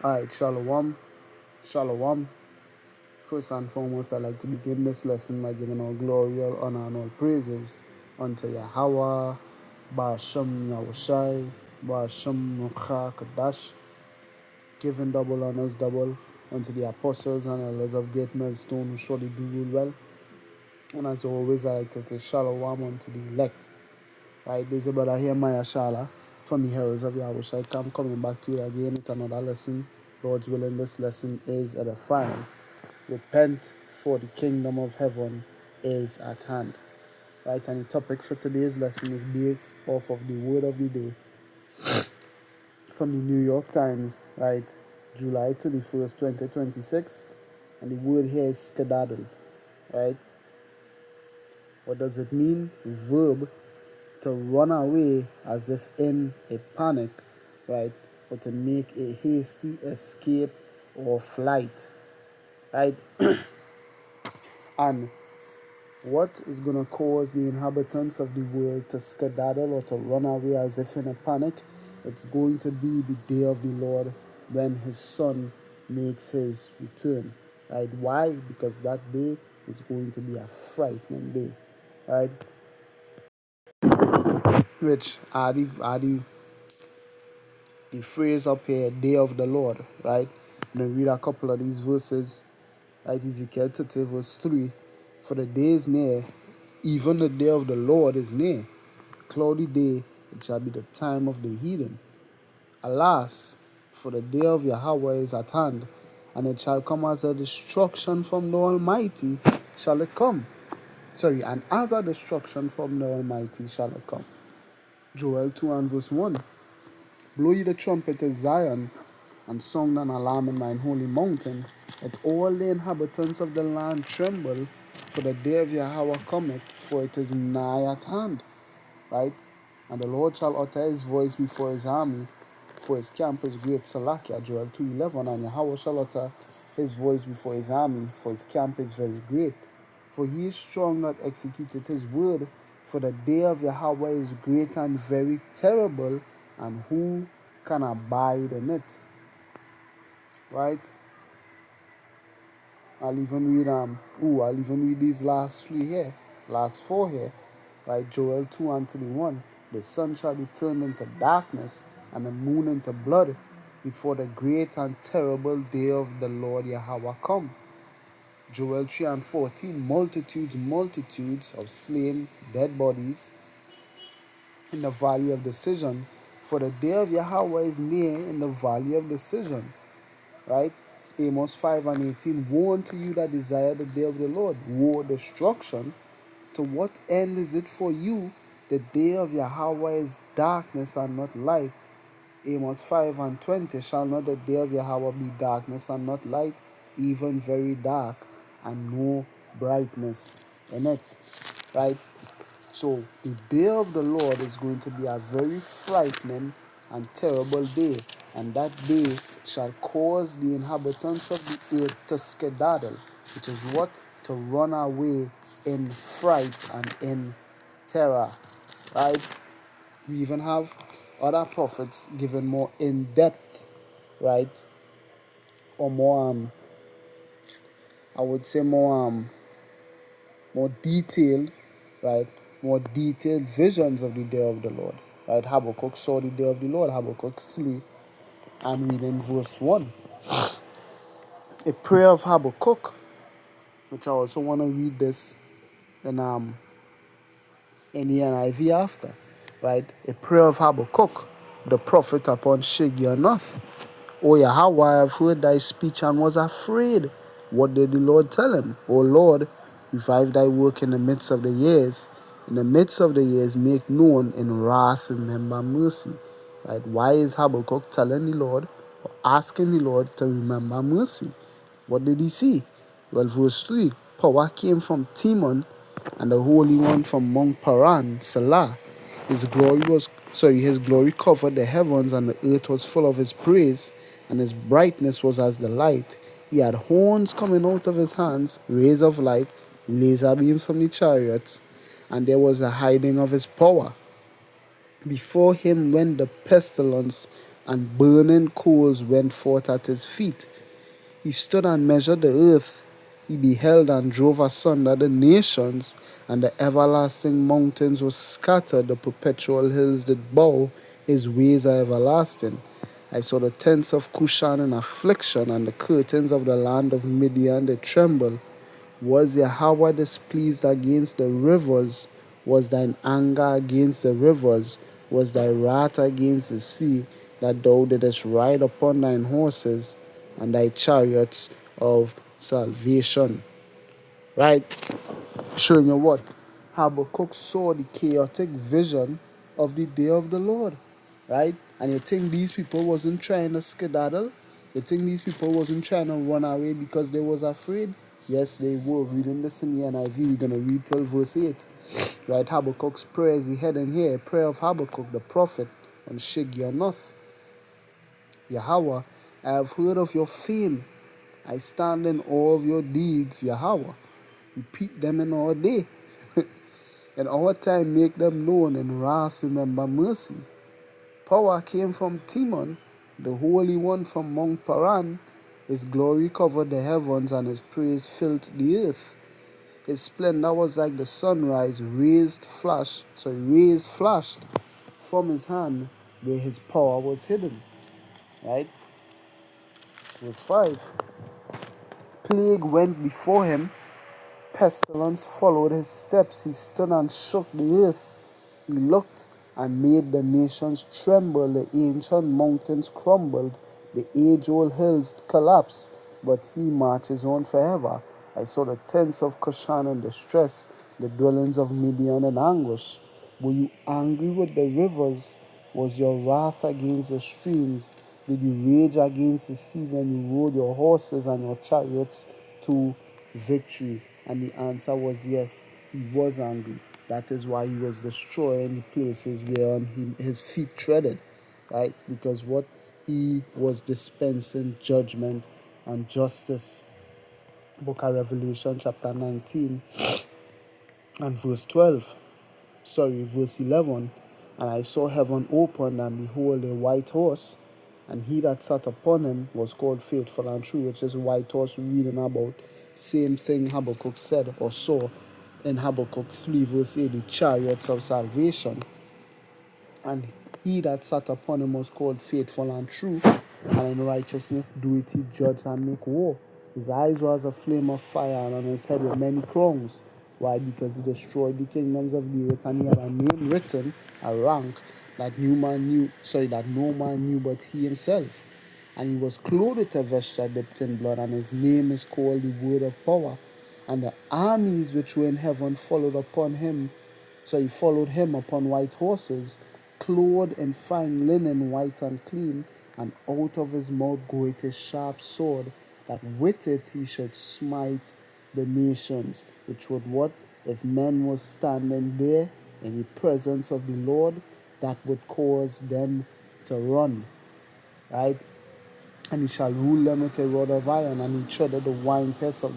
Alright, Shalom. Shalom. First and foremost, I'd like to begin this lesson by giving all glory, all honor, and all praises unto Yahweh, Ba'ashem Yahushai, Ba'ashem Nucha Kadash, giving double honors double unto the apostles and elders of great millstone who surely do rule well. And as always, I like to say Shalom unto the elect. Right, there's a brother here, Maya Shala, from the Heroes of Yahushai. I'm coming back to it again with another lesson. Lord's willing, this lesson is edifying. Repent, for the kingdom of heaven is at hand. Right, and the topic for today's lesson is based off of the word of the day from the New York Times, right, July 31st, 2026. And the word here is skedaddle, right? What does it mean? Verb to run away as if in a panic, right? Or to make a hasty escape or flight, right? And what is going to cause the inhabitants of the world to skedaddle or to run away as if in a panic? It's going to be the day of the Lord when his son makes his return, right? Why? Because that day is going to be a frightening day, right? Which are the phrase up here, day of the Lord, right? I'm going to read a couple of these verses, right? Ezekiel 30 verse 3. For the day is near, even the day of the Lord is near. Cloudy day, it shall be the time of the heathen. Alas, for the day of Yahweh is at hand, and it shall come as a destruction from the Almighty shall it come. And as a destruction from the Almighty shall it come. Joel 2 and verse 1. Blow ye the trumpet to Zion, and sound an alarm in mine holy mountain. Let all the inhabitants of the land tremble, for the day of Yahweh cometh, for it is nigh at hand. Right? And the Lord shall utter his voice before his army, for his camp is great. Salakia, Joel 2:11. And Yahweh shall utter his voice before his army, for his camp is very great. For he is strong that executed his word, for the day of Yahweh is great and very terrible, and who can abide in it? Right? I'll even read these last four here. Right? Joel 2 and 21. The sun shall be turned into darkness, and the moon into blood, before the great and terrible day of the Lord Yahweh come. Joel 3 and 14. Multitudes of slain dead bodies in the valley of decision, for the day of Yahweh is near in the valley of decision. Right? Amos 5 and 18. Woe unto you that desire the day of the Lord. Woe, destruction. To what end is it for you? The day of Yahweh is darkness and not light. Amos 5 and 20. Shall not the day of Yahweh be darkness and not light, even very dark, and no brightness in it? Right? So the day of the Lord is going to be a very frightening and terrible day, and that day shall cause the inhabitants of the earth to skedaddle, which is what? To run away in fright and in terror. Right? We even have other prophets given more in-depth, right? Or more I would say more detailed, right? More detailed visions of the day of the Lord. Right? Habakkuk saw the day of the Lord, Habakkuk 3, and read in verse 1. A prayer of Habakkuk, which I also want to read this in the NIV after. Right? A prayer of Habakkuk, the prophet upon Shigionoth. O Yahweh, I have heard thy speech and was afraid. What did the Lord tell him? O Lord, revive thy work in the midst of the years. In the midst of the years, make known in wrath, remember mercy. Right? Why is Habakkuk telling the Lord or asking the Lord to remember mercy? What did he see? Well, verse 3, power came from Timon, and the Holy One from Mount Paran, Salah. His glory covered the heavens, and the earth was full of his praise, and his brightness was as the light. He had horns coming out of his hands, rays of light, laser beams from the chariots, and there was a hiding of his power. Before him went the pestilence, and burning coals went forth at his feet. He stood and measured the earth. He beheld and drove asunder the nations, and the everlasting mountains were scattered. The perpetual hills did bow. His ways are everlasting. I saw the tents of Cushan in affliction, and the curtains of the land of Midian did tremble. Was Yahweh displeased against the rivers? Was thine anger against the rivers? Was thy wrath against the sea, that thou didst ride upon thine horses and thy chariots of salvation? Right? Showing you what? Habakkuk saw the chaotic vision of the day of the Lord. Right? And you think these people wasn't trying to skedaddle? You think these people wasn't trying to run away because they was afraid? Yes, they were. Reading this in the NIV, we're going to read till verse 8. Right? Habakkuk's prayer is the heading here. Prayer of Habakkuk, the prophet, on Shigionoth. Yahweh, I have heard of your fame. I stand in awe of your deeds, Yahweh. Repeat them in our day. In our time, make them known. In wrath, remember mercy. Power came from Timon, the Holy One from Mount Paran. His glory covered the heavens, and his praise filled the earth. His splendor was like the sunrise, rays flashed from his hand where his power was hidden. Right? Verse 5. Plague went before him, pestilence followed his steps. He stood and shook the earth. He looked and made the nations tremble. The ancient mountains crumbled. The age-old hills collapsed. But he marches on forever. I saw the tents of Cushan in distress, the dwellings of Midian in anguish. Were you angry with the rivers? Was your wrath against the streams? Did you rage against the sea when you rode your horses and your chariots to victory? And the answer was yes, he was angry. That is why he was destroying the places where his feet treaded, right? Because what he was dispensing judgment and justice. Book of Revelation chapter 19 and verse 11. And I saw heaven opened, and behold, a white horse, and he that sat upon him was called Faithful and True, which is a white horse we're reading about. Same thing Habakkuk said or saw in Habakkuk 3 verse 8, the chariots of salvation. And he that sat upon him was called Faithful and True, and in righteousness doeth he judge and make war. His eyes were as a flame of fire, and on his head were many crowns. Why? Because he destroyed the kingdoms of the earth, and he had a name written, a rank that no man knew but he himself. And he was clothed with a vesture dipped in blood, and his name is called the Word of Power. And the armies which were in heaven followed him upon white horses, clothed in fine linen, white and clean, and out of his mouth goeth a sharp sword, that with it he should smite the nations. Which would what? If men was standing there in the presence of the Lord, that would cause them to run. Right? And he shall rule them with a rod of iron, and he treaded the winepress of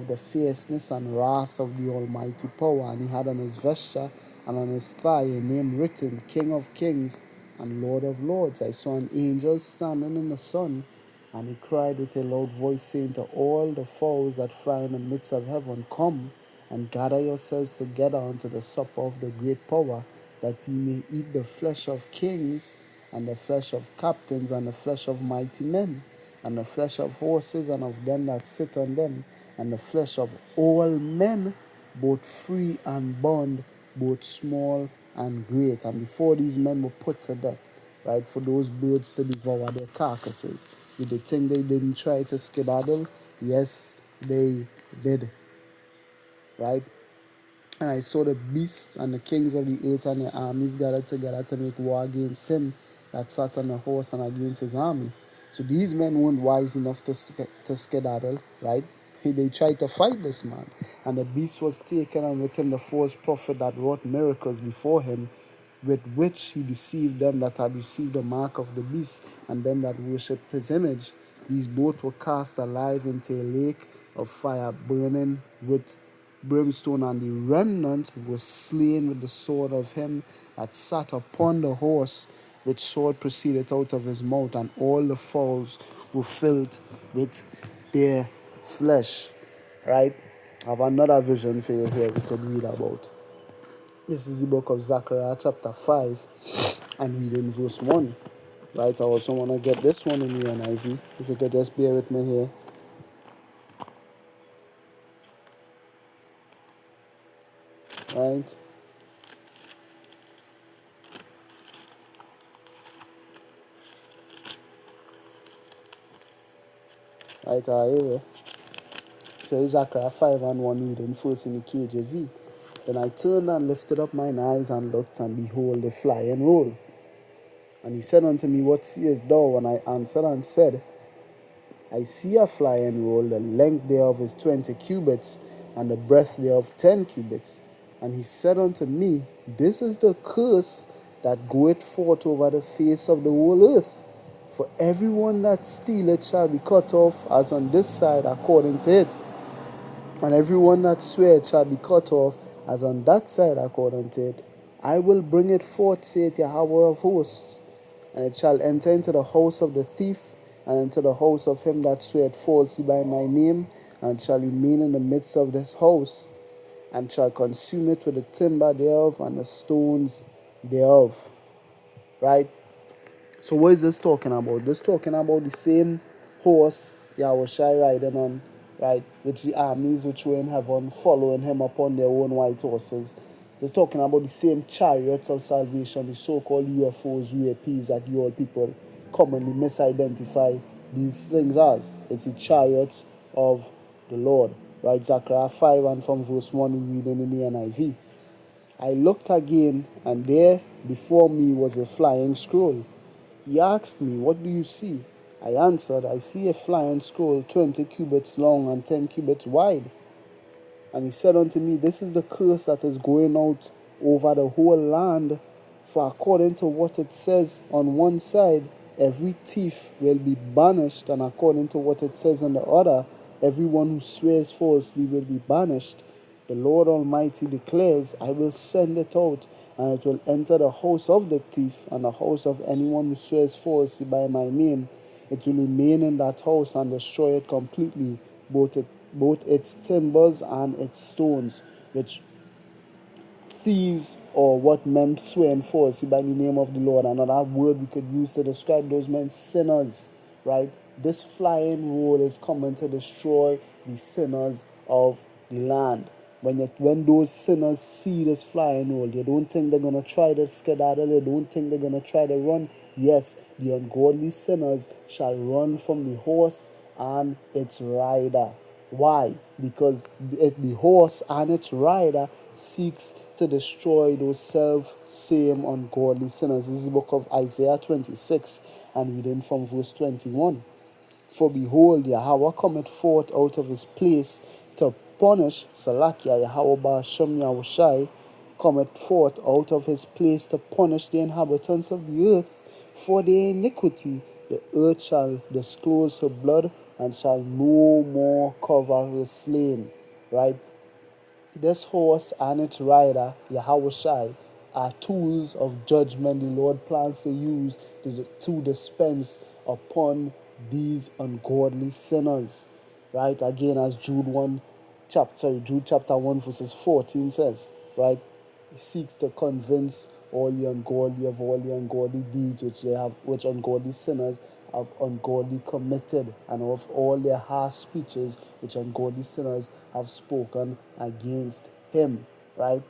the fierceness and wrath of the Almighty power. And he had on his vesture and on his thigh a name written, King of Kings and Lord of Lords. I saw an angel standing in the sun, and he cried with a loud voice, saying to all the fowls that fly in the midst of heaven, Come and gather yourselves together unto the supper of the great power, that ye may eat the flesh of kings, and the flesh of captains, and the flesh of mighty men, and the flesh of horses, and of them that sit on them, and the flesh of all men, both free and bond, both small and great. And before these men were put to death, right, for those birds to devour their carcasses, did they think they didn't try to skedaddle? Yes, they did, right? And I saw the beasts and the kings of the earth and their armies gathered together to make war against him that sat on the horse and against his army. So these men weren't wise enough to skedaddle, right? They tried to fight this man. And the beast was taken, and with him the false prophet that wrought miracles before him, with which he deceived them that had received the mark of the beast, and them that worshipped his image. These both were cast alive into a lake of fire burning with brimstone, and the remnant was slain with the sword of him that sat upon the horse which sword proceeded out of his mouth, and all the fowls were filled with their flesh. Right? I have another vision for you here we could read about. This is the book of Zechariah chapter 5 and reading verse 1. Right? I also want to get this one in the NIV. If you could just bear with me here. Right? Right, here. So Zechariah 5 and 1 reading first in the KJV. Then I turned and lifted up mine eyes and looked, and behold, a flying roll. And he said unto me, What seest thou? And I answered and said, I see a flying roll, the length thereof is 20 cubits, and the breadth thereof 10 cubits. And he said unto me, This is the curse that goeth forth over the face of the whole earth. For everyone that stealeth shall be cut off, as on this side according to it. And everyone that sweareth shall be cut off, as on that side according to it. I will bring it forth, saith Yahweh of hosts, and it shall enter into the house of the thief, and into the house of him that sweareth falsely by my name, and shall remain in the midst of this house, and shall consume it with the timber thereof and the stones thereof. Right? So what is this talking about? This talking about the same horse Yahushua riding on, right? Which the armies which were in heaven following him upon their own white horses. This talking about the same chariots of salvation, the so-called UFOs, UAPs that you all people commonly misidentify these things as. It's the chariots of the Lord, right? Zechariah 5 and from verse 1 we reading in the NIV. I looked again, and there before me was a flying scroll. He asked me, What do you see? I answered, I see a flying scroll 20 cubits long and 10 cubits wide. And he said unto me, This is the curse that is going out over the whole land. For according to what it says on one side, every thief will be banished, and according to what it says on the other, everyone who swears falsely will be banished. The Lord Almighty declares, I will send it out, and it will enter the house of the thief, and the house of anyone who swears falsely by my name. It will remain in that house and destroy it completely, both its timbers and its stones, which thieves or what men swear falsely by the name of the Lord. Another word we could use to describe those men, sinners, right? This flying roll is coming to destroy the sinners of the land. When those sinners see this flying roll, they don't think they're going to try to skedaddle, they don't think they're going to try to run. Yes, the ungodly sinners shall run from the horse and its rider. Why? Because the horse and its rider seeks to destroy those same ungodly sinners. This is the book of Isaiah 26 and reading from verse 21. For behold, Yahweh cometh forth out of his place to punish, Salakia, Yahweh Ba'ashem Yahushai, cometh forth out of his place to punish the inhabitants of the earth for their iniquity. The earth shall disclose her blood, and shall no more cover her slain. Right? This horse and its rider, Yahushai, are tools of judgment the Lord plans to use to dispense upon these ungodly sinners. Right? Again, as Jude chapter 1 verses 14 says, right? He seeks to convince all the ungodly of all the ungodly deeds which ungodly sinners have ungodly committed, and of all their harsh speeches which ungodly sinners have spoken against him. Right?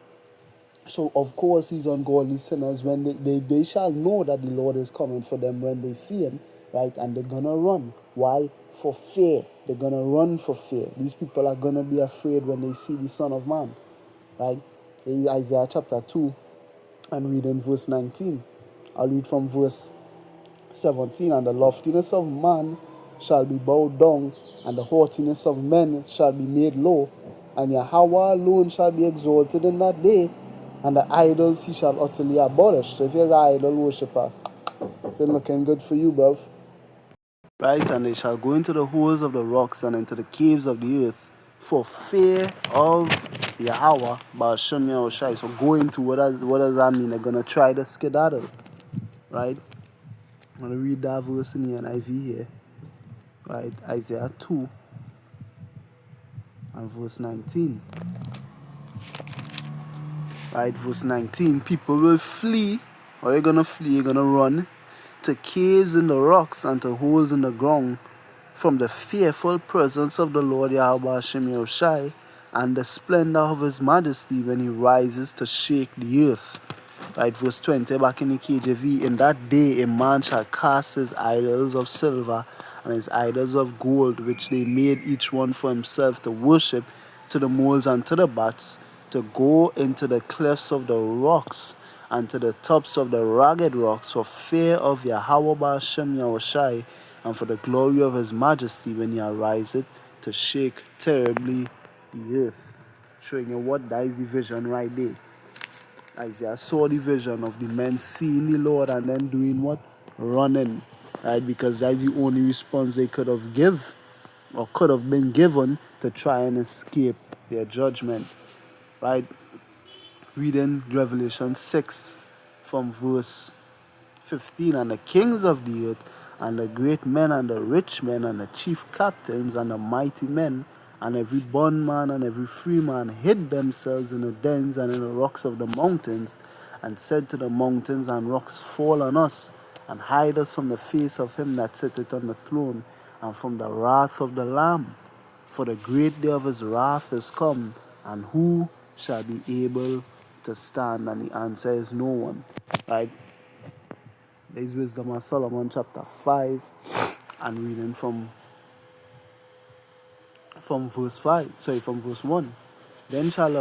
So of course these ungodly sinners, when they shall know that the Lord is coming for them when they see him, right? And they're gonna run. Why? For fear. They're gonna run for fear. These people are gonna be afraid when they see the Son of Man. Right? Isaiah chapter 2 and read in verse 19. I'll read from verse 17. And the loftiness of man shall be bowed down, and the haughtiness of men shall be made low, and Yahweh alone shall be exalted in that day, and the idols he shall utterly abolish. So if you're an idol worshipper, it's looking good for you, bruv. Right? And they shall go into the holes of the rocks and into the caves of the earth for fear of Yahweh, Ba'ashem Yahushai. So go into what does that mean? They're going to try to skedaddle. right? I'm going to read that verse in the NIV here, right? Isaiah 2 and verse 19. Right, verse 19, people will flee, or you're going to flee, you're going to run to caves in the rocks and to holes in the ground from the fearful presence of the Lord Yahweh Hashem Yahushai and the splendor of his majesty when he rises to shake the earth. Right, verse 20 back in the KJV, in that day a man shall cast his idols of silver and his idols of gold, which they made each one for himself to worship, to the moles and to the bats, to go into the clefts of the rocks and to the tops of the rugged rocks for fear of Yahweh Hashem Yahushai and for the glory of his majesty when he ariseth to shake terribly the earth. Showing you what that is the vision right there. Isaiah saw the vision of the men seeing the Lord and then doing what? Running. Right? Because that's the only response they could have been given to try and escape their judgment. Right? Reading Revelation 6 from verse 15, and the kings of the earth, and the great men, and the rich men, and the chief captains, and the mighty men, and every bondman and every free man hid themselves in the dens and in the rocks of the mountains, and said to the mountains and rocks, fall on us, and hide us from the face of him that sitteth on the throne, and from the wrath of the Lamb. For the great day of his wrath is come, and who shall be able to stand? And the answer is no one. Right? There's wisdom of Solomon chapter 5 and reading from verse 1. Then shall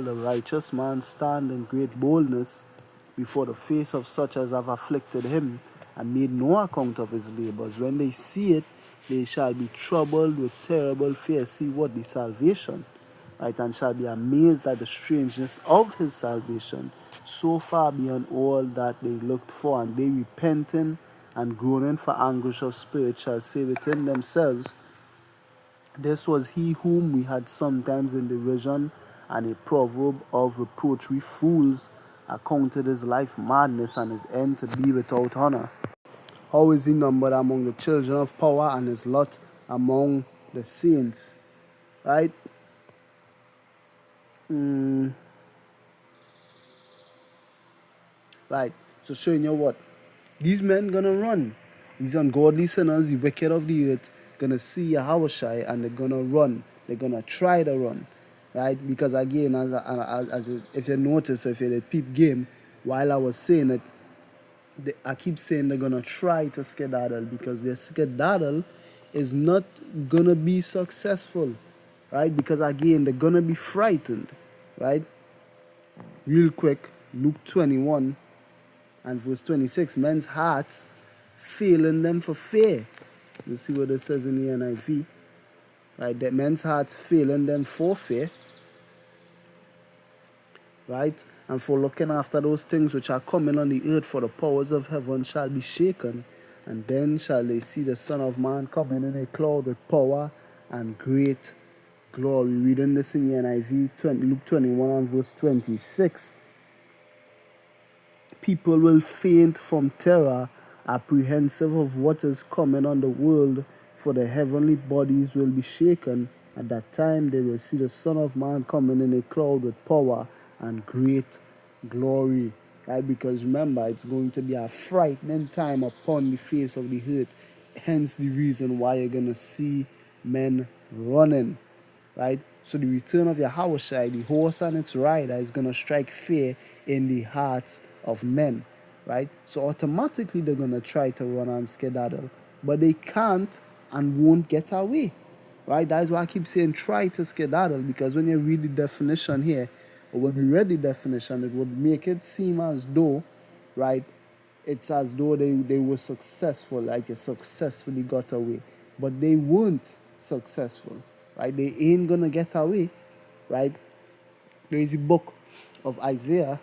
the righteous man stand in great boldness before the face of such as have afflicted him and made no account of his labors. When they see it, they shall be troubled with terrible fear. See what? The salvation. Right, and shall be amazed at the strangeness of his salvation, so far beyond all that they looked for, and they repenting and groaning for anguish of spirit shall say within themselves, this was he whom we had sometimes in derision, and a proverb of reproach. We fools accounted his life madness and his end to be without honor. How is he numbered among the children of power and his lot among the saints? Right? Right. So showing you what? These men gonna run. These ungodly sinners, the wicked of the earth, gonna see Yahweh and they're gonna run. They're gonna try to run. Right? Because again, as if you notice, or if you did peep game, while I was saying it, I keep saying they're gonna try to skedaddle because their skedaddle is not gonna be successful. Right? Because again, they're gonna be frightened. Right? Real quick, Luke 21 and verse 26, men's hearts failing them for fear. You see what it says in the NIV. Right? That men's hearts failing them for fear. Right? And for looking after those things which are coming on the earth, for the powers of heaven shall be shaken. And then shall they see the Son of Man coming in a cloud with power and great glory. Reading this in the NIV, Luke 21 and verse 26. People will faint from terror, apprehensive of what is coming on the world, for the heavenly bodies will be shaken. At that time they will see the Son of Man coming in a cloud with power and great glory. Right? Because remember, it's going to be a frightening time upon the face of the earth. Hence the reason why you're going to see men running. Right? So the return of Yahweh, the horse and its rider, is going to strike fear in the hearts of men. Right? So automatically they're going to try to run and skedaddle. But they can't and won't get away. Right? That's why I keep saying try to skedaddle, because when you read the definition here, or when we read the definition, it would make it seem as though, right, it's as though they were successful, like they successfully got away. But they weren't successful. Right? They ain't gonna get away. Right? There is a book of Isaiah,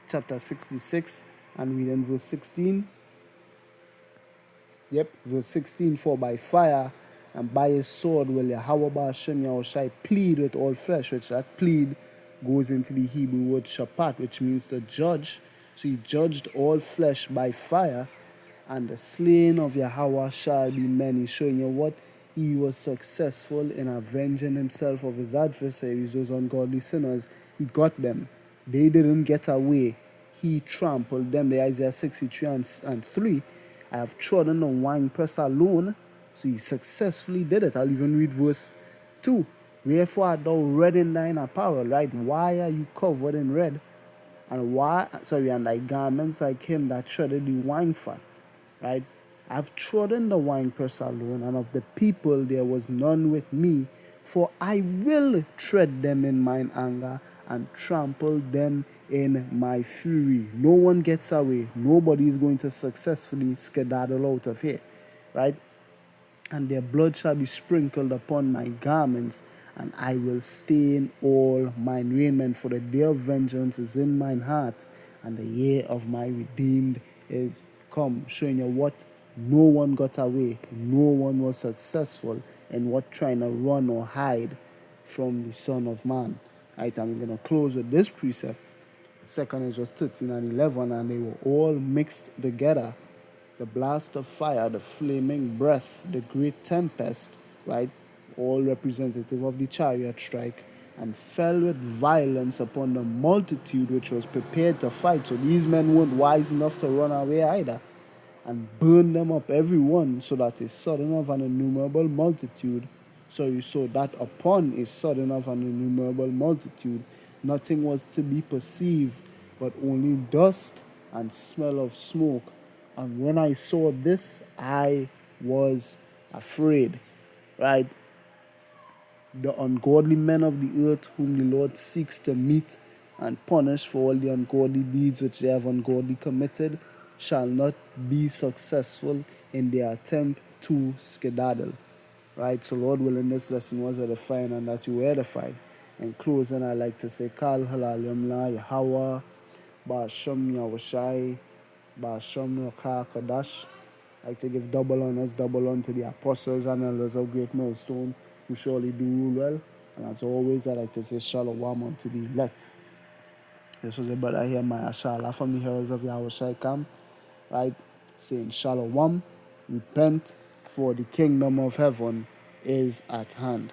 chapter 66, and reading verse 16. Yep, verse 16, for by fire and by his sword will Yahweh Hashem Yahushai plead with all flesh, which that plead goes into the Hebrew word shapat, which means to judge. So he judged all flesh by fire, and the slain of Yahweh shall be many, showing you what he was successful in avenging himself of his adversaries, those ungodly sinners. He got them. They didn't get away. He trampled them. The Isaiah 63 and 3. I have trodden the winepress alone. So he successfully did it. I'll even read verse 2. Wherefore art thou red in thine apparel, right? Why are you covered in red? And thy garments like him that treaded the wine fat, right? I've trodden the winepress alone, and of the people there was none with me, for I will tread them in mine anger and trample them in my fury. No one gets away. Nobody is going to successfully skedaddle out of here, right? And their blood shall be sprinkled upon my garments, and I will stain all mine raiment, for the day of vengeance is in mine heart, and the year of my redeemed is come. Showing you what no one got away, no one was successful in what trying to run or hide from the Son of Man. Right, I'm going to close with this precept. Second is just 13 and 11, and they were all mixed together. The blast of fire, the flaming breath, the great tempest, right? All representative of the chariot strike, and fell with violence upon the multitude which was prepared to fight. So these men weren't wise enough to run away either, and burned them up every one, so that a sudden of an innumerable multitude, so that upon a sudden of an innumerable multitude, nothing was to be perceived, but only dust and smell of smoke. And when I saw this, I was afraid, right? The ungodly men of the earth, whom the Lord seeks to meet and punish for all the ungodly deeds which they have ungodly committed, shall not be successful in their attempt to skedaddle. Right? So, Lord willing, this lesson was edifying and that you were edified. In closing, I like to say, Kal halal yamla Yahweh, Ba'asham Yahushai, Ba'asham Rakha Kadash. I like to give double honors, double honor to the apostles and elders of Great Millstone, who surely do rule well. And as always, I like to say shalom unto the elect. This was a brother here, my Ashala from the Heralds of Yahushai camp, right? Saying shalom, repent, for the kingdom of heaven is at hand.